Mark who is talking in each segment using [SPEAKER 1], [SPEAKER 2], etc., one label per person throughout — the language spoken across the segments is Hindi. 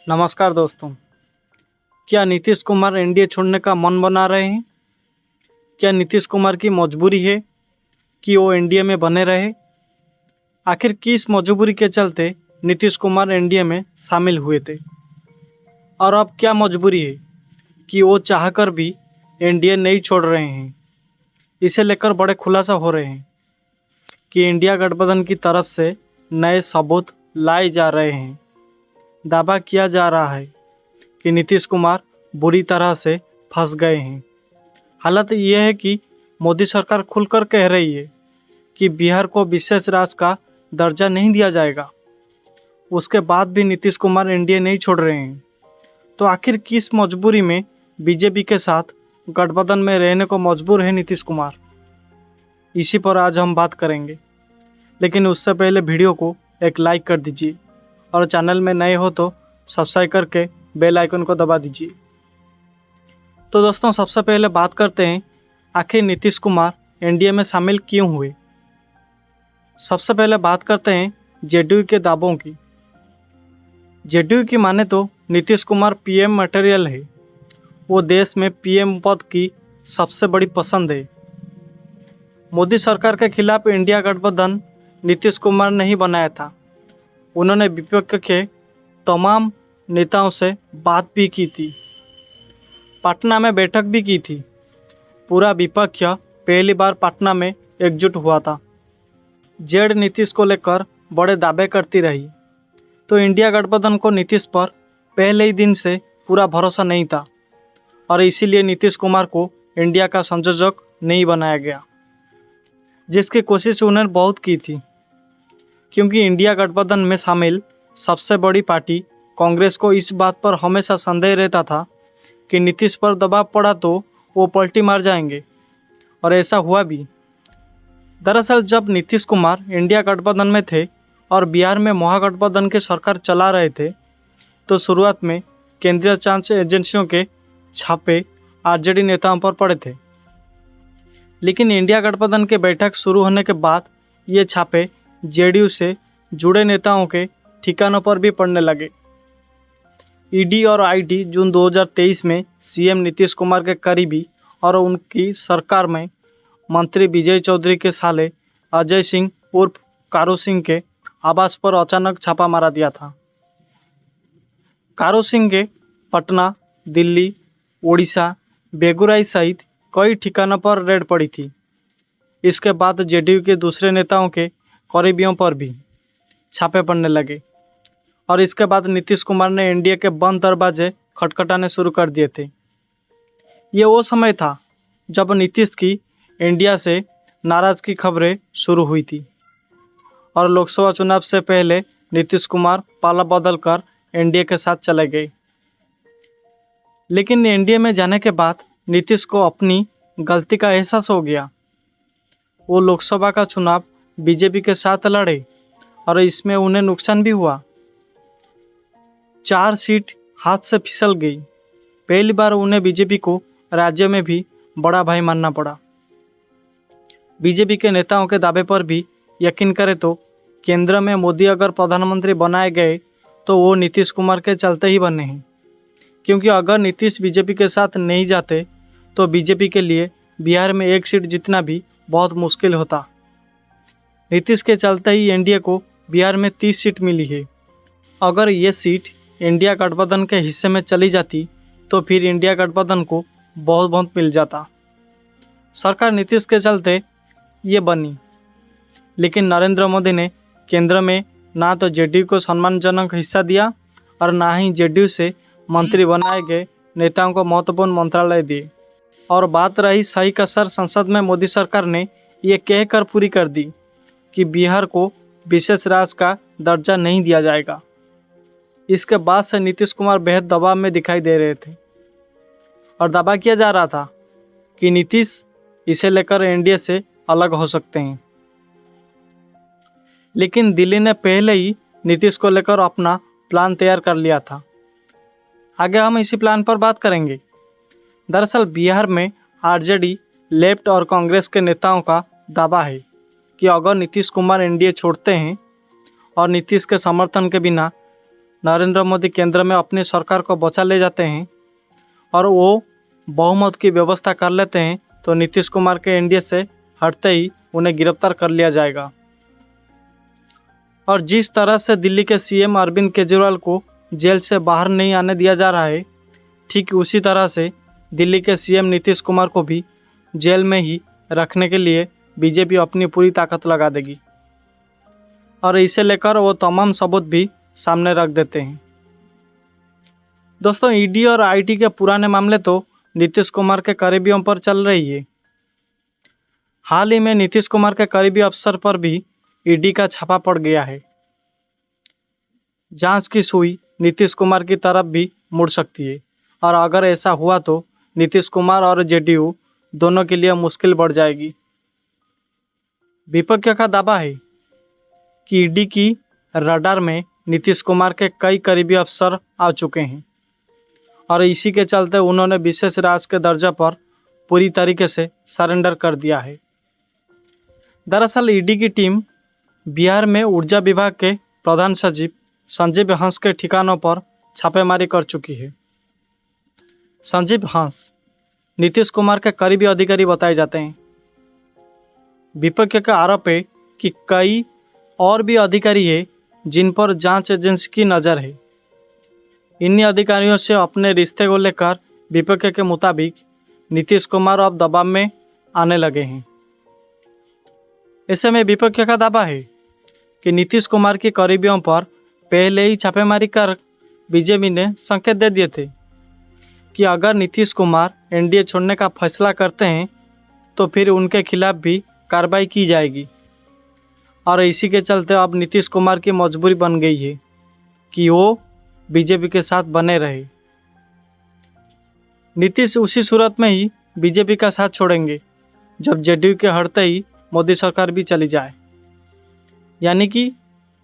[SPEAKER 1] नमस्कार दोस्तों। क्या नीतीश कुमार एनडीए छोड़ने का मन बना रहे हैं? क्या नीतीश कुमार की मजबूरी है कि वो एनडीए में बने रहे? आखिर किस मजबूरी के चलते नीतीश कुमार एनडीए में शामिल हुए थे? और अब क्या मजबूरी है कि वो चाहकर भी एनडीए नहीं छोड़ रहे हैं? इसे लेकर बड़े खुलासा हो रहे हैं कि इंडिया गठबंधन की तरफ से नए सबूत लाए जा रहे हैं। दावा किया जा रहा है कि नीतीश कुमार बुरी तरह से फंस गए हैं। हालत यह है कि मोदी सरकार खुलकर कह रही है कि बिहार को विशेष राज्य का दर्जा नहीं दिया जाएगा। उसके बाद भी नीतीश कुमार एनडीए नहीं छोड़ रहे हैं। तो आखिर किस मजबूरी में बीजेपी के साथ गठबंधन में रहने को मजबूर है नीतीश कुमार? इसी पर आज हम बात करेंगे, लेकिन उससे पहले वीडियो को एक लाइक कर दीजिए और चैनल में नए हो तो सब्सक्राइब करके बेल आइकन को दबा दीजिए। तो दोस्तों, सबसे पहले बात करते हैं आखिर नीतीश कुमार एनडीए में शामिल क्यों हुए। सबसे पहले बात करते हैं जेडीयू के दावों की। जेडीयू की माने तो नीतीश कुमार पीएम मटेरियल है। वो देश में पीएम पद की सबसे बड़ी पसंद है। मोदी सरकार के खिलाफ इंडिया गठबंधन नीतीश कुमार ने ही बनाया था। उन्होंने विपक्ष के तमाम नेताओं से बात भी की थी, पटना में बैठक भी की थी। पूरा विपक्ष पहली बार पटना में एकजुट हुआ था। जेड नीतीश को लेकर बड़े दावे करती रही। तो इंडिया गठबंधन को नीतीश पर पहले ही दिन से पूरा भरोसा नहीं था और इसीलिए नीतीश कुमार को इंडिया का संयोजक नहीं बनाया गया, जिसकी कोशिश उन्होंने बहुत की थी। क्योंकि इंडिया गठबंधन में शामिल सबसे बड़ी पार्टी कांग्रेस को इस बात पर हमेशा संदेह रहता था कि नीतीश पर दबाव पड़ा तो वो पलटी मार जाएंगे, और ऐसा हुआ भी। दरअसल जब नीतीश कुमार इंडिया गठबंधन में थे और बिहार में महागठबंधन की सरकार चला रहे थे, तो शुरुआत में केंद्रीय जांच एजेंसियों के छापे आरजेडी नेताओं पर पड़े थे। लेकिन इंडिया गठबंधन की बैठक शुरू होने के बाद ये छापे जेडीयू से जुड़े नेताओं के ठिकानों पर भी पड़ने लगे। ईडी और आईटी जून 2023 में सीएम नीतीश कुमार के करीबी और उनकी सरकार में मंत्री विजय चौधरी के साले अजय सिंह उर्फ कारू सिंह के आवास पर अचानक छापा मारा दिया था। कारू सिंह के पटना, दिल्ली, उड़ीसा, बेगूसराय सहित कई ठिकानों पर रेड पड़ी थी। इसके बाद जेडीयू के दूसरे नेताओं के करीबियों पर भी छापे पड़ने लगे और इसके बाद नीतीश कुमार ने एनडीए के बंद दरवाजे खटखटाने शुरू कर दिए थे। ये वो समय था जब नीतीश की इंडिया से नाराज़ की खबरें शुरू हुई थी और लोकसभा चुनाव से पहले नीतीश कुमार पाला बदलकर एनडीए के साथ चले गए। लेकिन एनडीए में जाने के बाद नीतीश को अपनी गलती का एहसास हो गया। वो लोकसभा का चुनाव बीजेपी के साथ लड़े और इसमें उन्हें नुकसान भी हुआ। 4 सीट हाथ से फिसल गई। पहली बार उन्हें बीजेपी को राज्य में भी बड़ा भाई मानना पड़ा। बीजेपी के नेताओं के दावे पर भी यकीन करें तो केंद्र में मोदी अगर प्रधानमंत्री बनाए गए तो वो नीतीश कुमार के चलते ही बने हैं। क्योंकि अगर नीतीश बीजेपी के साथ नहीं जाते तो बीजेपी के लिए बिहार में 1 सीट जीतना भी बहुत मुश्किल होता। नीतीश के चलते ही एनडीए को बिहार में 30 सीट मिली है। अगर ये सीट इंडिया गठबंधन के हिस्से में चली जाती तो फिर इंडिया गठबंधन को बहुत बहुत मिल जाता। सरकार नीतीश के चलते ये बनी। लेकिन नरेंद्र मोदी ने केंद्र में ना तो जेडीयू को सम्मानजनक हिस्सा दिया और ना ही जेडीयू से मंत्री बनाए गए नेताओं को महत्वपूर्ण मंत्रालय दिए। और बात रही सही कसर, संसद में मोदी सरकार ने ये कहकर पूरी कर दी कि बिहार को विशेष राज्य का दर्जा नहीं दिया जाएगा। इसके बाद से नीतीश कुमार बेहद दबाव में दिखाई दे रहे थे और दावा किया जा रहा था कि नीतीश इसे लेकर एनडीए से अलग हो सकते हैं। लेकिन दिल्ली ने पहले ही नीतीश को लेकर अपना प्लान तैयार कर लिया था। आगे हम इसी प्लान पर बात करेंगे। दरअसल बिहार में आरजेडी, लेफ्ट और कांग्रेस के नेताओं का दावा है कि अगर नीतीश कुमार एनडीए छोड़ते हैं और नीतीश के समर्थन के बिना नरेंद्र मोदी केंद्र में अपनी सरकार को बचा ले जाते हैं और वो बहुमत की व्यवस्था कर लेते हैं तो नीतीश कुमार के एनडीए से हटते ही उन्हें गिरफ्तार कर लिया जाएगा। और जिस तरह से दिल्ली के सीएम अरविंद केजरीवाल को जेल से बाहर नहीं आने दिया जा रहा है, ठीक उसी तरह से दिल्ली के सीएम नीतीश कुमार को भी जेल में ही रखने के लिए बीजेपी अपनी पूरी ताकत लगा देगी और इसे लेकर वो तमाम सबूत भी सामने रख देते हैं। दोस्तों, ईडी और आईटी के पुराने मामले तो नीतीश कुमार के करीबियों पर चल रही है। हाल ही में नीतीश कुमार के करीबी अफसर पर भी ईडी का छापा पड़ गया है। जांच की सुई नीतीश कुमार की तरफ भी मुड़ सकती है और अगर ऐसा हुआ तो नीतीश कुमार और जेडीयू दोनों के लिए मुश्किल बढ़ जाएगी। विपक्ष का दावा है कि ईडी की रडार में नीतीश कुमार के कई करीबी अफसर आ चुके हैं और इसी के चलते उन्होंने विशेष राज के दर्जा पर पूरी तरीके से सरेंडर कर दिया है। दरअसल ईडी की टीम बिहार में ऊर्जा विभाग के प्रधान सचिव संजीव हंस के ठिकानों पर छापेमारी कर चुकी है। संजीव हंस नीतीश कुमार के करीबी अधिकारी बताए जाते हैं। विपक्ष का आरोप है कि कई और भी अधिकारी हैं जिन पर जांच एजेंसी की नज़र है। इन्हीं अधिकारियों से अपने रिश्ते को लेकर विपक्ष के मुताबिक नीतीश कुमार अब दबाव में आने लगे हैं। ऐसे में विपक्ष का दावा है कि नीतीश कुमार के करीबियों पर पहले ही छापेमारी कर बीजेपी ने संकेत दे दिए थे कि अगर नीतीश कुमार एनडीए छोड़ने का फैसला करते हैं तो फिर उनके खिलाफ भी कार्रवाई की जाएगी और इसी के चलते अब नीतीश कुमार की मजबूरी बन गई है कि वो बीजेपी के साथ बने रहे। नीतीश उसी सूरत में ही बीजेपी का साथ छोड़ेंगे जब जेडीयू के हटते ही मोदी सरकार भी चली जाए। यानी कि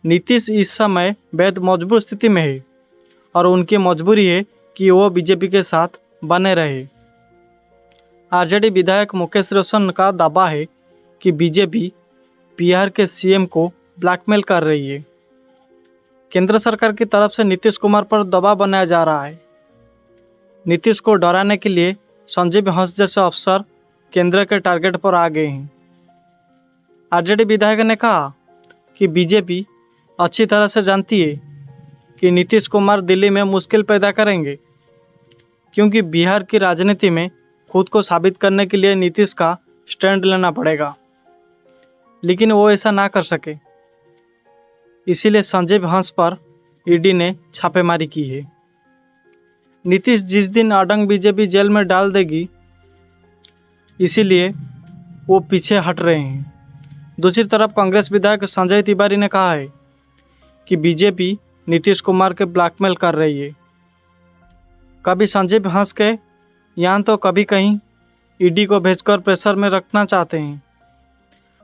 [SPEAKER 1] नीतीश इस समय बेहद मजबूर स्थिति में है और उनकी मजबूरी है कि वो बीजेपी के साथ बने रहे। आरजेडी विधायक मुकेश रोशन का दावा है कि बीजेपी बिहार के सीएम को ब्लैकमेल कर रही है। केंद्र सरकार की तरफ से नीतीश कुमार पर दबाव बनाया जा रहा है। नीतीश को डराने के लिए संजीव हंस जैसे अफसर केंद्र के टारगेट पर आ गए हैं। आरजेडी विधायक ने कहा कि बीजेपी अच्छी तरह से जानती है कि नीतीश कुमार दिल्ली में मुश्किल पैदा करेंगे क्योंकि बिहार की राजनीति में खुद को साबित करने के लिए नीतीश का स्टैंड लेना पड़ेगा, लेकिन वो ऐसा ना कर सके। इसीलिए संजीव हंस पर ईडी ने छापेमारी की है। नीतीश जिस दिन अडंग बीजेपी जेल में डाल देगी, इसीलिए वो पीछे हट रहे हैं। दूसरी तरफ कांग्रेस विधायक संजय तिवारी ने कहा है कि बीजेपी नीतीश कुमार के ब्लैकमेल कर रही है। कभी संजीव हंस के यहाँ तो कभी कहीं ईडी को भेजकर प्रेशर में रखना चाहते हैं।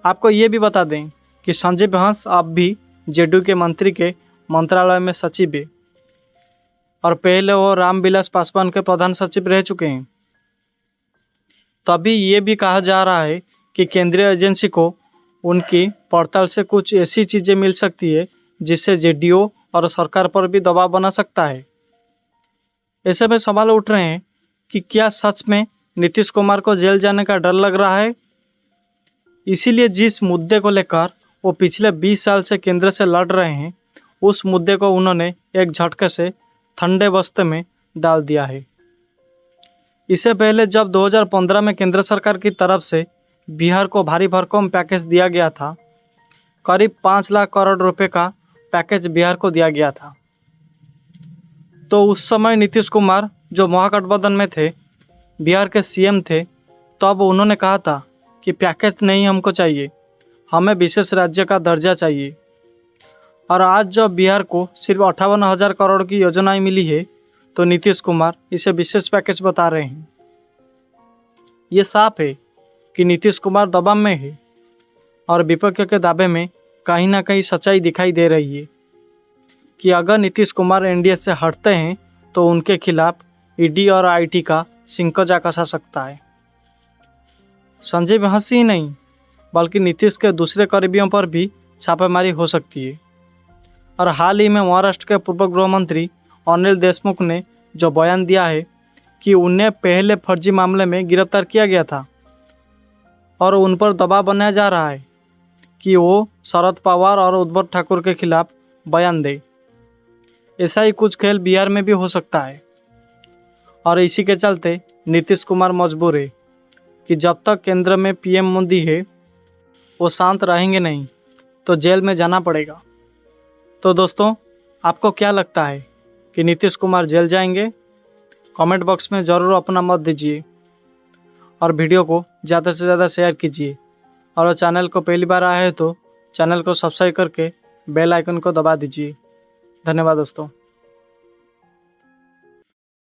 [SPEAKER 1] आपको ये भी बता दें कि संजीव हंस अब भी जेडीयू के मंत्री के मंत्रालय में सचिव है और पहले वो रामविलास पासवान के प्रधान सचिव रह चुके हैं। तभी ये भी कहा जा रहा है कि केंद्रीय एजेंसी को उनकी पड़ताल से कुछ ऐसी चीज़ें मिल सकती है जिससे जेडीयू और सरकार पर भी दबाव बना सकता है। ऐसे में सवाल उठ रहे हैं कि क्या सच में नीतीश कुमार को जेल जाने का डर लग रहा है? इसीलिए जिस मुद्दे को लेकर वो पिछले 20 साल से केंद्र से लड़ रहे हैं, उस मुद्दे को उन्होंने एक झटके से ठंडे बस्ते में डाल दिया है। इससे पहले जब 2015 में केंद्र सरकार की तरफ से बिहार को भारी भरकम पैकेज दिया गया था, करीब 5 लाख करोड़ रुपए का पैकेज बिहार को दिया गया था, तो उस समय नीतीश कुमार जो महागठबंधन में थे, बिहार के सीएम थे, तब उन्होंने कहा था कि पैकेज नहीं हमको चाहिए, हमें विशेष राज्य का दर्जा चाहिए। और आज जब बिहार को सिर्फ 58,000 करोड़ की योजनाएं मिली है तो नीतीश कुमार इसे विशेष पैकेज बता रहे हैं। ये साफ है कि नीतीश कुमार दबाव में है और विपक्ष के दावे में कहीं ना कहीं सच्चाई दिखाई दे रही है कि अगर नीतीश कुमार एनडीए से हटते हैं तो उनके खिलाफ ईडी और आईटी का सिंकजा कसा सकता है। संजीव हंस ही नहीं बल्कि नीतीश के दूसरे करीबियों पर भी छापेमारी हो सकती है और हाल ही में महाराष्ट्र के पूर्व गृह मंत्री अनिल देशमुख ने जो बयान दिया है कि उन्हें पहले फर्जी मामले में गिरफ्तार किया गया था और उन पर दबाव बनाया जा रहा है कि वो शरद पवार और उद्धव ठाकुर के खिलाफ बयान दे। ऐसा ही कुछ खेल बिहार में भी हो सकता है और इसी के चलते नीतीश कुमार मजबूर है कि जब तक केंद्र में पीएम मोदी है वो शांत रहेंगे नहीं, तो जेल में जाना पड़ेगा। तो दोस्तों, आपको क्या लगता है कि नीतीश कुमार जेल जाएंगे? कमेंट बॉक्स में ज़रूर अपना मत दीजिए और वीडियो को ज़्यादा से ज़्यादा शेयर कीजिए। और चैनल को पहली बार आए हैं तो चैनल को सब्सक्राइब करके बेल आइकन को दबा दीजिए। धन्यवाद दोस्तों।